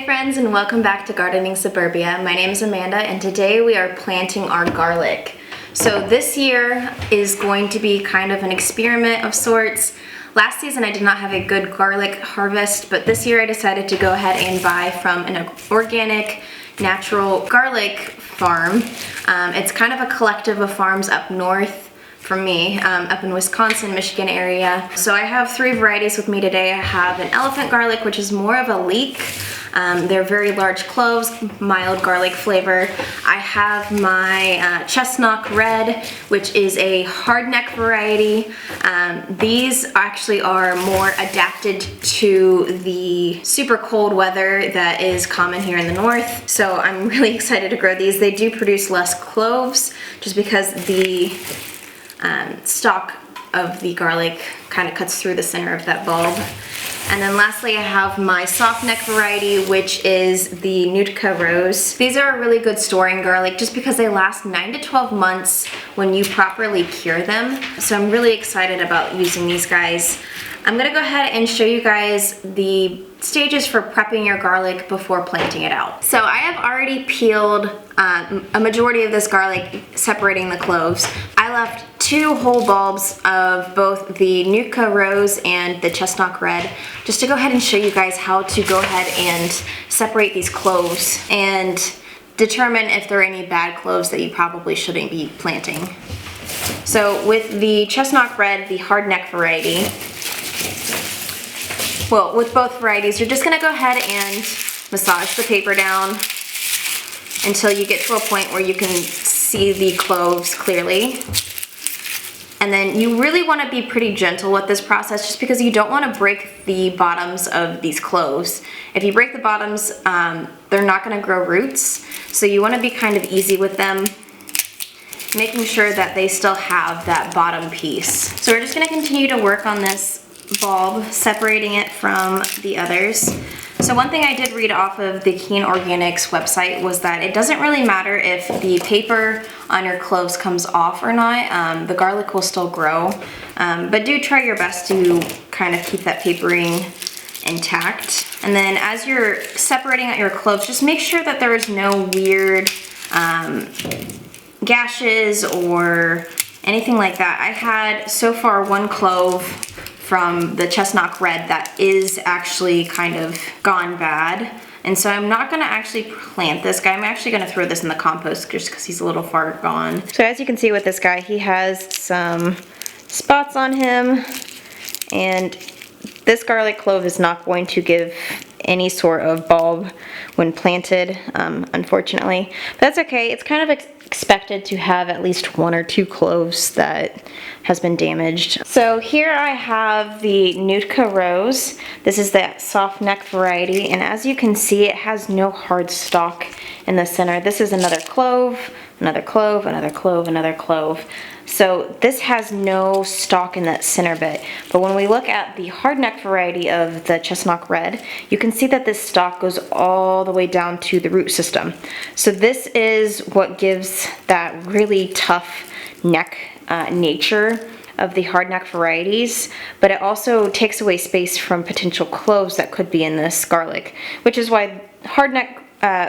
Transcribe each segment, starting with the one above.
Hey friends, and welcome back to Gardening Suburbia. My name is Amanda and today we are planting our garlic. So this year is going to be kind of an experiment of sorts. Last season I did not have a good garlic harvest, but this year I decided to go ahead and buy from an organic, natural garlic farm. It's kind of a collective of farms up north from me, up in Wisconsin, Michigan area. So I have three varieties with me today. I have an elephant garlic, which is more of a leek. They're very large cloves, mild garlic flavor. I have my chestnut red, which is a hardneck variety. These actually are more adapted to the super cold weather that is common here in the north. So I'm really excited to grow these. They do produce less cloves just because the stalk of the garlic kind of cuts through the center of that bulb. And then lastly, I have my soft neck variety, which is the Nootka Rose. These are a really good storing garlic just because they last 9 to 12 months when you properly cure them. So I'm really excited about using these guys. I'm gonna go ahead and show you guys the stages for prepping your garlic before planting it out. So I have already peeled a majority of this garlic, separating the cloves. I left 2 whole bulbs of both the Nootka Rose and the Chestnut Red, just to go ahead and show you guys how to go ahead and separate these cloves and determine if there are any bad cloves that you probably shouldn't be planting. So with the Chestnut Red, the hardneck variety, well, with both varieties, you're just gonna go ahead and massage the paper down until you get to a point where you can see the cloves clearly. And then you really want to be pretty gentle with this process just because you don't want to break the bottoms of these cloves. If you break the bottoms, they're not going to grow roots. So you want to be kind of easy with them, making sure that they still have that bottom piece. So we're just going to continue to work on this bulb, separating it from the others. So one thing I did read off of the Keene Organics website was that it doesn't really matter if the paper on your cloves comes off or not. The garlic will still grow, but do try your best to kind of keep that papering intact. And then as you're separating out your cloves, just make sure that there is no weird gashes or anything like that. I had so far 1 clove from the Chestnut Red that is actually kind of gone bad. And so I'm not gonna actually plant this guy. I'm actually gonna throw this in the compost just because he's a little far gone. So as you can see with this guy, he has some spots on him, and this garlic clove is not going to give any sort of bulb when planted, unfortunately. But that's okay. It's kind of expected to have at least 1 or 2 cloves that has been damaged. So here I have the Nootka Rose. This is that soft neck variety, and as you can see, it has no hard stalk in the center. This is another clove, another clove, another clove, another clove. So this has no stalk in that center bit. But when we look at the hardneck variety of the Chestnut Red, you can see that this stalk goes all the way down to the root system. So this is what gives that really tough neck nature of the hardneck varieties, but it also takes away space from potential cloves that could be in this garlic, which is why hardneck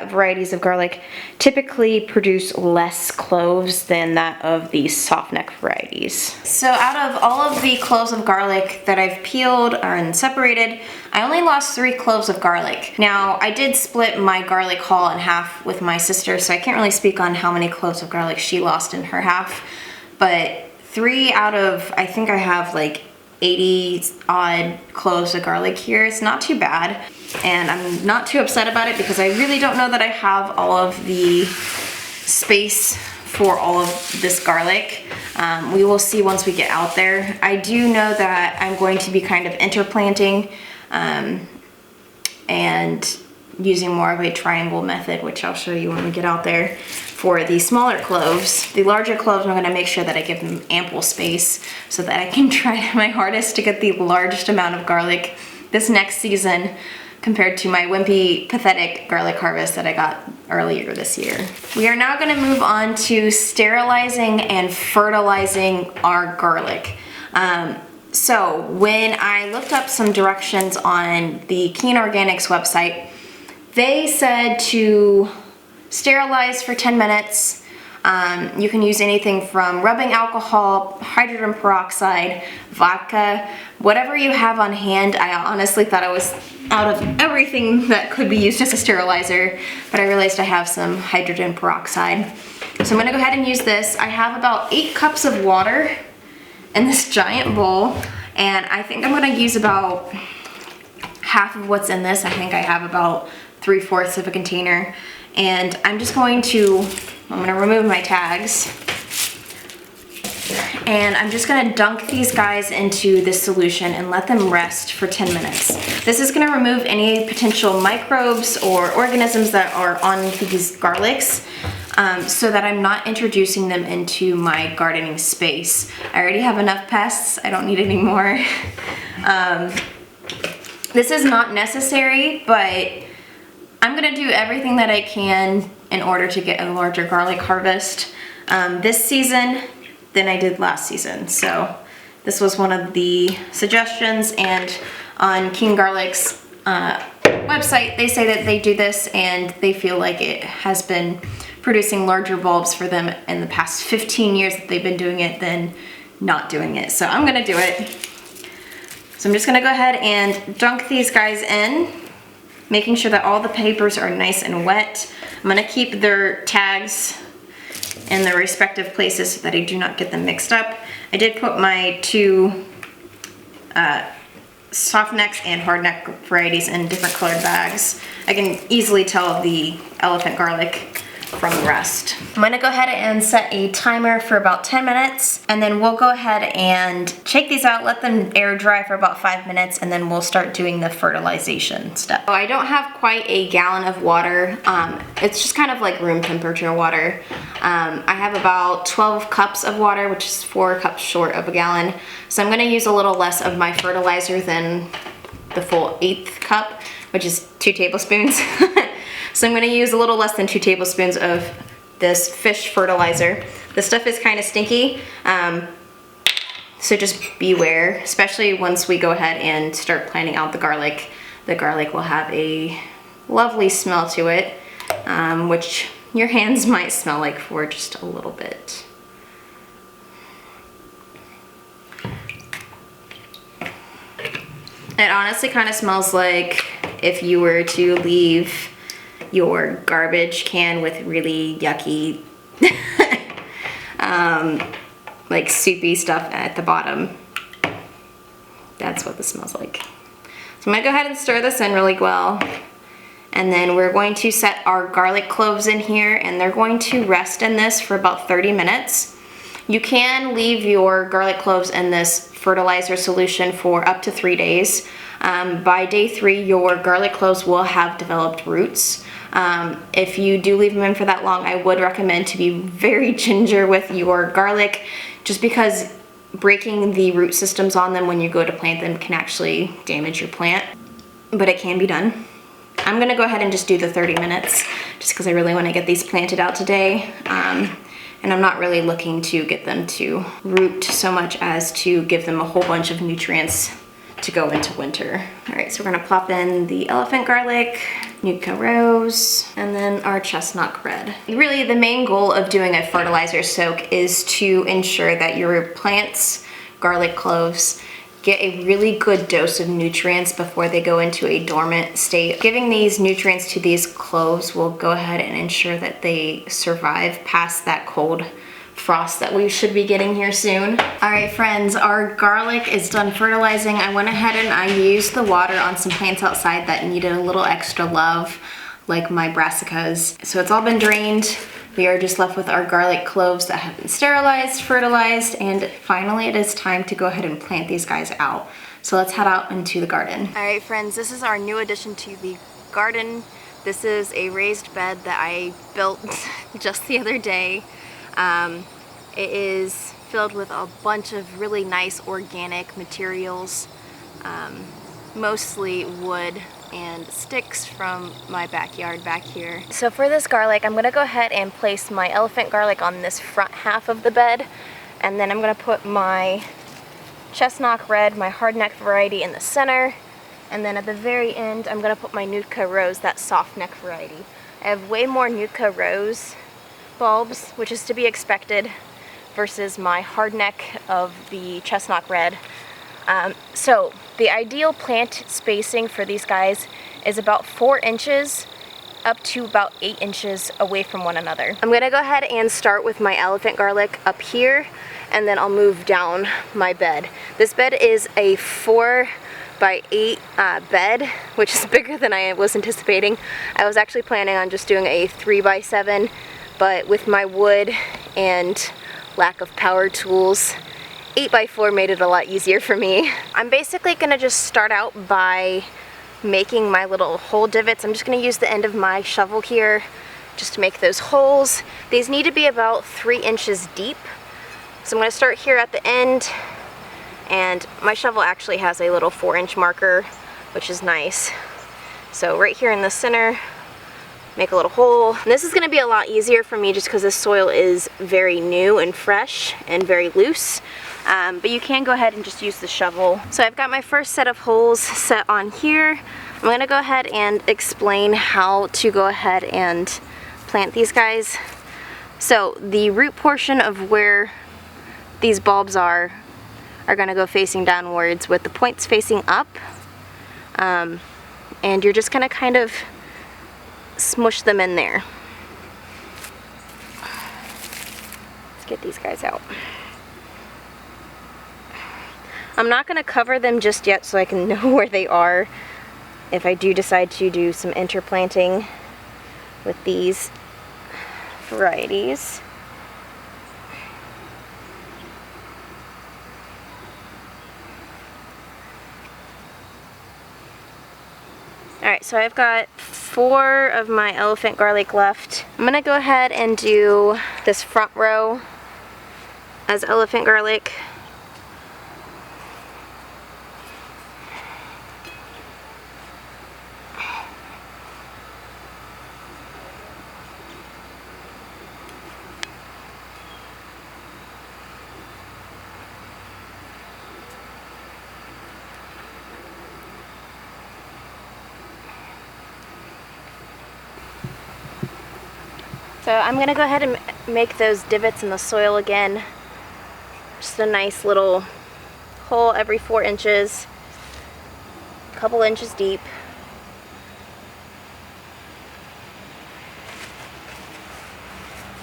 varieties of garlic typically produce less cloves than that of the soft neck varieties. So out of all of the cloves of garlic that I've peeled and separated, I only lost 3 cloves of garlic. Now I did split my garlic haul in half with my sister, so I can't really speak on how many cloves of garlic she lost in her half, but 3 out of, I think I have like 80 odd cloves of garlic here. It's not too bad, and I'm not too upset about it because I really don't know that I have all of the space for all of this garlic. We will see once we get out there. I do know that I'm going to be kind of interplanting and using more of a triangle method, which I'll show you when we get out there. For the smaller cloves, the larger cloves, I'm going to make sure that I give them ample space so that I can try my hardest to get the largest amount of garlic this next season compared to my wimpy, pathetic garlic harvest that I got earlier this year. We are now going to move on to sterilizing and fertilizing our garlic. So when I looked up some directions on the Keene Organics website, They said to sterilize for 10 minutes. You can use anything from rubbing alcohol, hydrogen peroxide, vodka, whatever you have on hand. I honestly thought I was out of everything that could be used as a sterilizer, but I realized I have some hydrogen peroxide. So I'm gonna go ahead and use this. I have about 8 cups of water in this giant bowl, and I think I'm gonna use about half of what's in this. I think I have about 3/4 of a container. And I'm just going to, I'm gonna remove my tags. And I'm just gonna dunk these guys into this solution and let them rest for 10 minutes. This is gonna remove any potential microbes or organisms that are on these garlics, so that I'm not introducing them into my gardening space. I already have enough pests, I don't need any more. This is not necessary, but I'm gonna do everything that I can in order to get a larger garlic harvest this season than I did last season. So this was one of the suggestions, and on Keene Garlic's website, they say that they do this and they feel like it has been producing larger bulbs for them in the past 15 years that they've been doing it than not doing it. So I'm gonna do it. So I'm just gonna go ahead and dunk these guys in, making sure that all the papers are nice and wet. I'm gonna keep their tags in their respective places so that I do not get them mixed up. I did put my 2 soft necks and hard neck varieties in different colored bags. I can easily tell the elephant garlic from the rest. I'm gonna go ahead and set a timer for about 10 minutes, and then we'll go ahead and shake these out, let them air dry for about 5 minutes, and then we'll start doing the fertilization step. So I don't have quite a gallon of water. It's just kind of like room temperature water. I have about 12 cups of water, which is 4 cups short of a gallon. So I'm gonna use a little less of my fertilizer than the full 1/8 cup, which is 2 tablespoons. So I'm gonna use a little less than 2 tablespoons of this fish fertilizer. This stuff is kind of stinky, so just beware, especially once we go ahead and start planting out the garlic. The garlic will have a lovely smell to it, which your hands might smell like for just a little bit. It honestly kind of smells like if you were to leave your garbage can with really yucky like soupy stuff at the bottom. That's what this smells like. So I'm gonna go ahead and stir this in really well, and then we're going to set our garlic cloves in here, and they're going to rest in this for about 30 minutes. You can leave your garlic cloves in this fertilizer solution for up to 3 days. By day 3, your garlic cloves will have developed roots. If you do leave them in for that long, I would recommend to be very ginger with your garlic, just because breaking the root systems on them when you go to plant them can actually damage your plant, but it can be done. I'm gonna go ahead and just do the 30 minutes, just because I really want to get these planted out today. And I'm not really looking to get them to root so much as to give them a whole bunch of nutrients to go into winter. All right, so we're gonna plop in the elephant garlic, Nuka rose, and then our chestnut red. Really, the main goal of doing a fertilizer soak is to ensure that your plants, garlic cloves, get a really good dose of nutrients before they go into a dormant state. Giving these nutrients to these cloves will go ahead and ensure that they survive past that cold frost that we should be getting here soon. All right, friends, our garlic is done fertilizing. I went ahead and I used the water on some plants outside that needed a little extra love, like my brassicas. So it's all been drained. We are just left with our garlic cloves that have been sterilized, fertilized, and finally it is time to go ahead and plant these guys out. So let's head out into the garden. All right, friends, this is our new addition to the garden. This is a raised bed that I built just the other day. It is filled with a bunch of really nice organic materials, mostly wood and sticks from my backyard back here. So for this garlic, I'm gonna go ahead and place my elephant garlic on this front half of the bed, and then I'm gonna put my chestnut red, my hardneck variety, in the center, And then at the very end, I'm gonna put my Nootka Rose, that soft neck variety. I have way more Nootka Rose bulbs, which is to be expected, versus my hard neck of the Chestnut Red. So the ideal plant spacing for these guys is about 4 inches up to about 8 inches away from one another. I'm gonna go ahead and start with my elephant garlic up here, and then I'll move down my bed. This bed is a 4 by 8 bed, which is bigger than I was anticipating. I was actually planning on just doing a 3 by 7, but with my wood and lack of power tools, 8 by 4 made it a lot easier for me. I'm basically gonna just start out by making my little hole divots. I'm just gonna use the end of my shovel here just to make those holes. These need to be about 3 inches deep. So I'm gonna start here at the end, and my shovel actually has a little 4-inch marker, which is nice. So right here in the center, make a little hole. And this is gonna be a lot easier for me just because this soil is very new and fresh and very loose. But you can go ahead and just use the shovel. So I've got my first set of holes set on here. I'm gonna go ahead and explain how to go ahead and plant these guys. So the root portion of where these bulbs are gonna go facing downwards with the points facing up. And you're just gonna kind of smush them in there. Let's get these guys out. I'm not gonna cover them just yet so I can know where they are if I do decide to do some interplanting with these varieties. Alright, so I've got 4 of my elephant garlic left. I'm gonna go ahead and do this front row as elephant garlic. So I'm gonna go ahead and make those divots in the soil again. Just a nice little hole every 4 inches, a couple inches deep.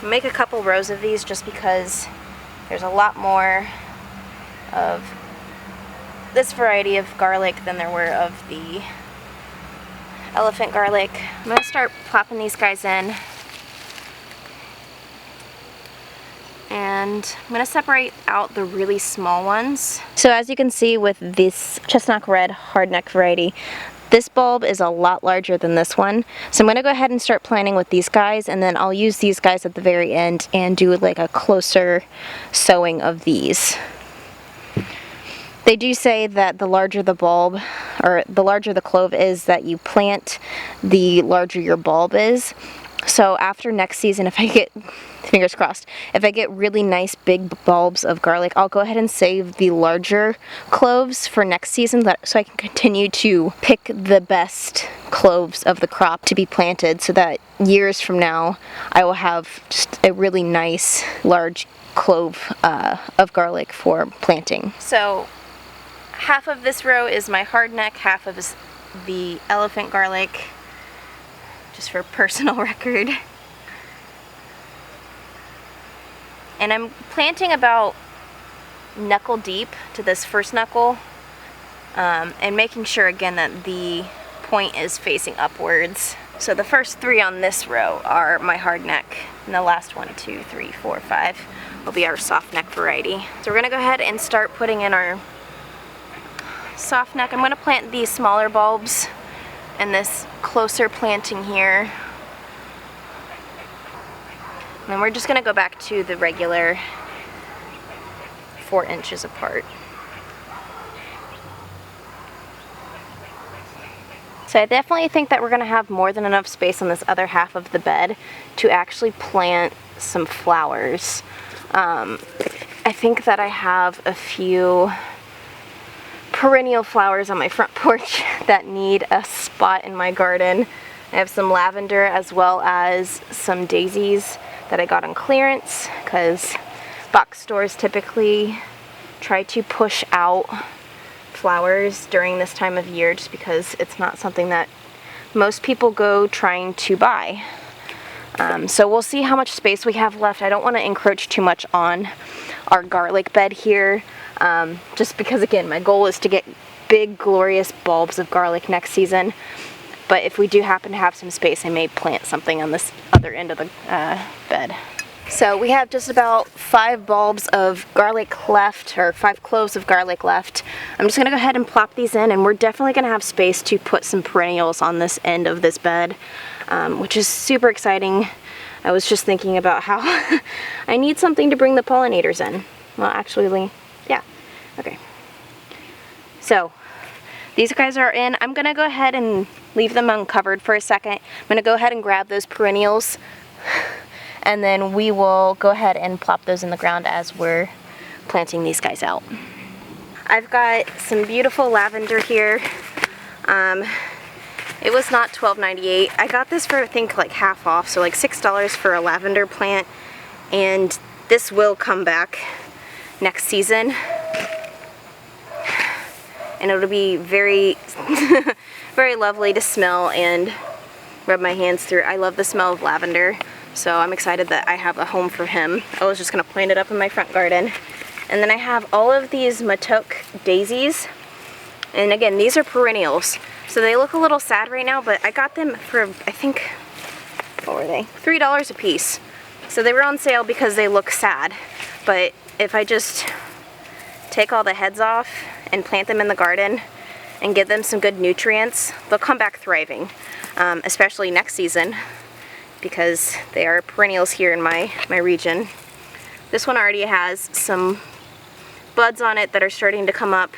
Make a couple rows of these just because there's a lot more of this variety of garlic than there were of the elephant garlic. I'm gonna start plopping these guys in. And I'm going to separate out the really small ones. So as you can see with this Chestnut Red hardneck variety, this bulb is a lot larger than this one. So I'm going to go ahead and start planting with these guys, and then I'll use these guys at the very end and do like a closer sowing of these. They do say that the larger the bulb, or the larger the clove is that you plant, the larger your bulb is. So after next season, if I get, fingers crossed, if I get really nice big bulbs of garlic, I'll go ahead and save the larger cloves for next season so I can continue to pick the best cloves of the crop to be planted so that years from now I will have just a really nice large clove of garlic for planting. So half of this row is my hardneck, half of the elephant garlic. Just for personal record. And I'm planting about knuckle deep to this first knuckle, and making sure again that the point is facing upwards. So the first 3 on this row are my hard neck, and the last 1, 2, 3, 4, 5 will be our soft neck variety. So we're gonna go ahead and start putting in our soft neck. I'm gonna plant these smaller bulbs and this closer planting here. And then we're just gonna go back to the regular 4 inches apart. So I definitely think that we're gonna have more than enough space on this other half of the bed to actually plant some flowers. I think that I have a few perennial flowers on my front porch that need a spot in my garden. I have some lavender as well as some daisies that I got on clearance because box stores typically try to push out flowers during this time of year just because it's not something that most people go trying to buy. So we'll see how much space we have left. I don't want to encroach too much on our garlic bed here, just because again my goal is to get big glorious bulbs of garlic next season. But if we do happen to have some space, I may plant something on this other end of the bed. So we have just about 5 bulbs of garlic left, or 5 cloves of garlic left. I'm just gonna go ahead and plop these in, and we're definitely gonna have space to put some perennials on this end of this bed, which is super exciting. I was just thinking about how I need something to bring the pollinators in. Well, actually, yeah, okay. So these guys are in. I'm gonna go ahead and leave them uncovered for a second. I'm gonna go ahead and grab those perennials, and then we will go ahead and plop those in the ground as we're planting these guys out. I've got some beautiful lavender here. It was not $12.98. I got this for I think like half off, so like $6 for a lavender plant, and this will come back next season. And it'll be very, very lovely to smell and rub my hands through. I love the smell of lavender, so I'm excited that I have a home for him. I was just gonna plant it up in my front garden. And then I have all of these Matok daisies. And again, these are perennials. So they look a little sad right now, but I got them for, I think, what were they? $3 a piece. So they were on sale because they look sad. But if I just take all the heads off and plant them in the garden and give them some good nutrients, they'll come back thriving, especially next season because they are perennials here in my region. This one already has some buds on it that are starting to come up.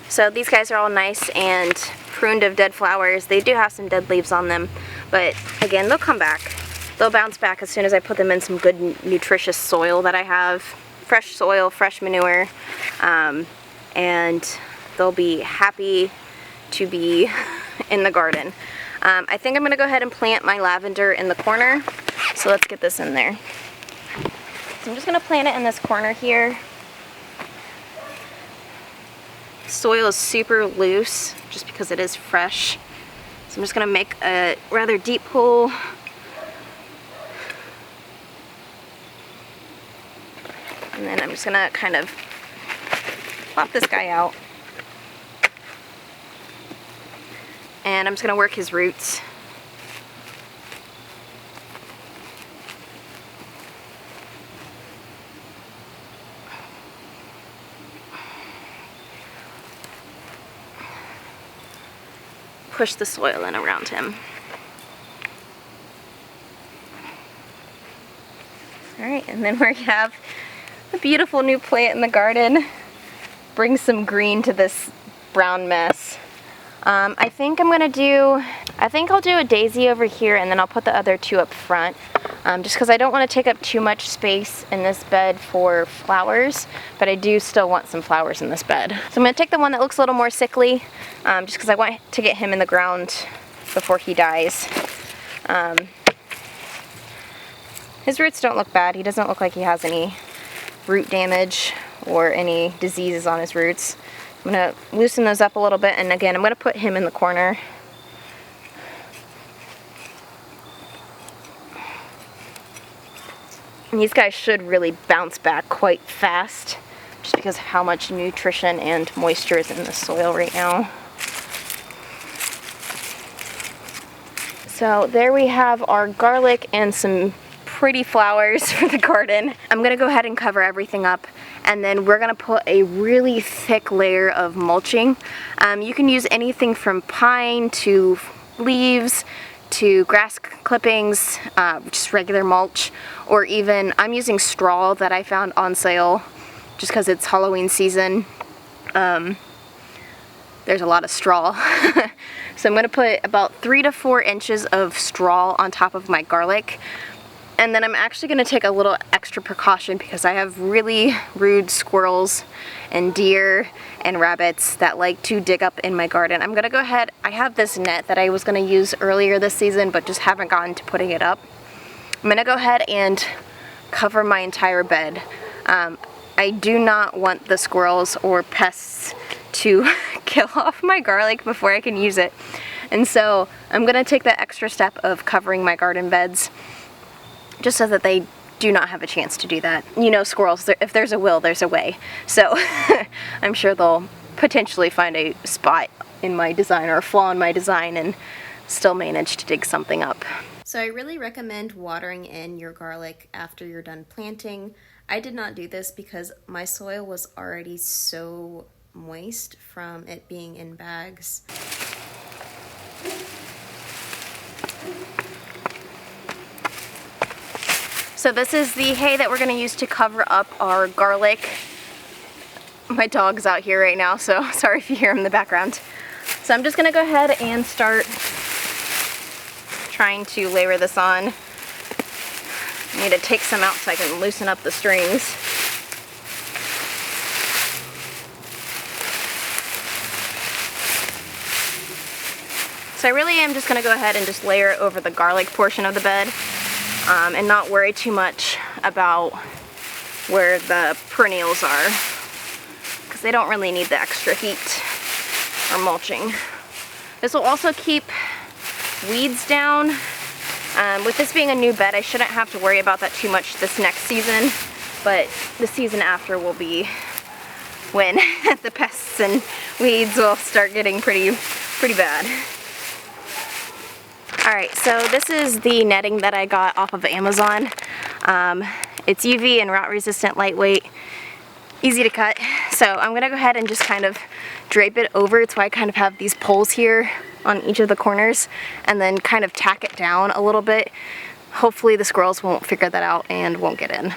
So these guys are all nice and pruned of dead flowers. They do have some dead leaves on them, but again, they'll come back. They'll bounce back as soon as I put them in some good nutritious soil that I have. Fresh soil, fresh manure, and they'll be happy to be in the garden. I think I'm gonna go ahead and plant my lavender in the corner. So let's get this in there. So I'm just gonna plant it in this corner here. Soil is super loose just because it is fresh. So I'm just gonna make a rather deep pool. And then I'm just gonna kind of plop this guy out. And I'm just gonna work his roots. Push the soil in around him. Alright, and then we have a beautiful new plant in the garden. Bring some green to this brown mess. I think I'll do a daisy over here, and then I'll put the other 2 up front. Just because I don't want to take up too much space in this bed for flowers, but I do still want some flowers in this bed. So I'm going to take the one that looks a little more sickly, just because I want to get him in the ground before he dies. His roots don't look bad. He doesn't look like he has any root damage or any diseases on his roots. I'm going to loosen those up a little bit, and again, I'm going to put him in the corner. And these guys should really bounce back quite fast just because of how much nutrition and moisture is in the soil right now. So there we have our garlic and some pretty flowers for the garden. I'm gonna go ahead and cover everything up, and then we're gonna put a really thick layer of mulching. You can use anything from pine to leaves to grass clippings, just regular mulch, or even I'm using straw that I found on sale just because it's Halloween season. There's a lot of straw. So I'm going to put about 3 to 4 inches of straw on top of my garlic. And then I'm actually going to take a little extra precaution because I have really rude squirrels and deer and rabbits that like to dig up in my garden. I'm going to go ahead, I have this net that I was going to use earlier this season but just haven't gotten to putting it up. I'm going to go ahead and cover my entire bed. I do not want the squirrels or pests to kill off my garlic before I can use it. And so I'm going to take that extra step of covering my garden beds just so that they do not have a chance to do that. You know, squirrels, if there's a will, there's a way. So I'm sure they'll potentially find a spot in my design or a flaw in my design and still manage to dig something up. So I really recommend watering in your garlic after you're done planting. I did not do this because my soil was already so moist from it being in bags. So this is the hay that we're going to use to cover up our garlic. My dog's out here right now, so sorry if you hear him in the background. So I'm just going to go ahead and start trying to layer this on. I need to take some out so I can loosen up the strings. So I really am just going to go ahead and just layer it over the garlic portion of the bed. And not worry too much about where the perennials are because they don't really need the extra heat or mulching. This will also keep weeds down. With this being a new bed, I shouldn't have to worry about that too much this next season, but the season after will be when the pests and weeds will start getting pretty bad. Alright, so this is the netting that I got off of Amazon. It's UV and rot resistant, lightweight, easy to cut. So I'm going to go ahead and just kind of drape it over. It's why I kind of have these poles here on each of the corners and then kind of tack it down a little bit. Hopefully the squirrels won't figure that out and won't get in.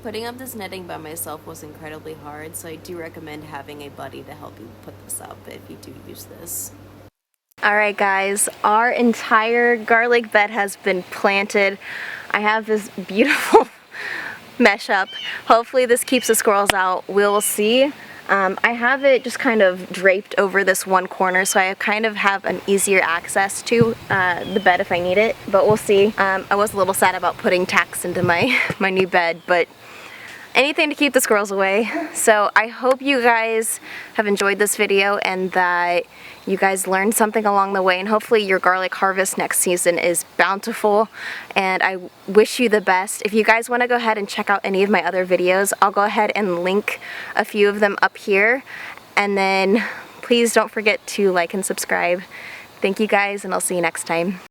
Putting up this netting by myself was incredibly hard, so I do recommend having a buddy to help you put this up if you do use this. Alright guys, our entire garlic bed has been planted. I have this beautiful mesh up. Hopefully this keeps the squirrels out. We'll see. I have it just kind of draped over this one corner so I kind of have an easier access to the bed if I need it, but we'll see. I was a little sad about putting tacks into my new bed, but anything to keep the squirrels away. So I hope you guys have enjoyed this video and that you guys learned something along the way, and hopefully your garlic harvest next season is bountiful, and I wish you the best. If you guys want to go ahead and check out any of my other videos, I'll go ahead and link a few of them up here, and then please don't forget to like and subscribe. Thank you guys, and I'll see you next time.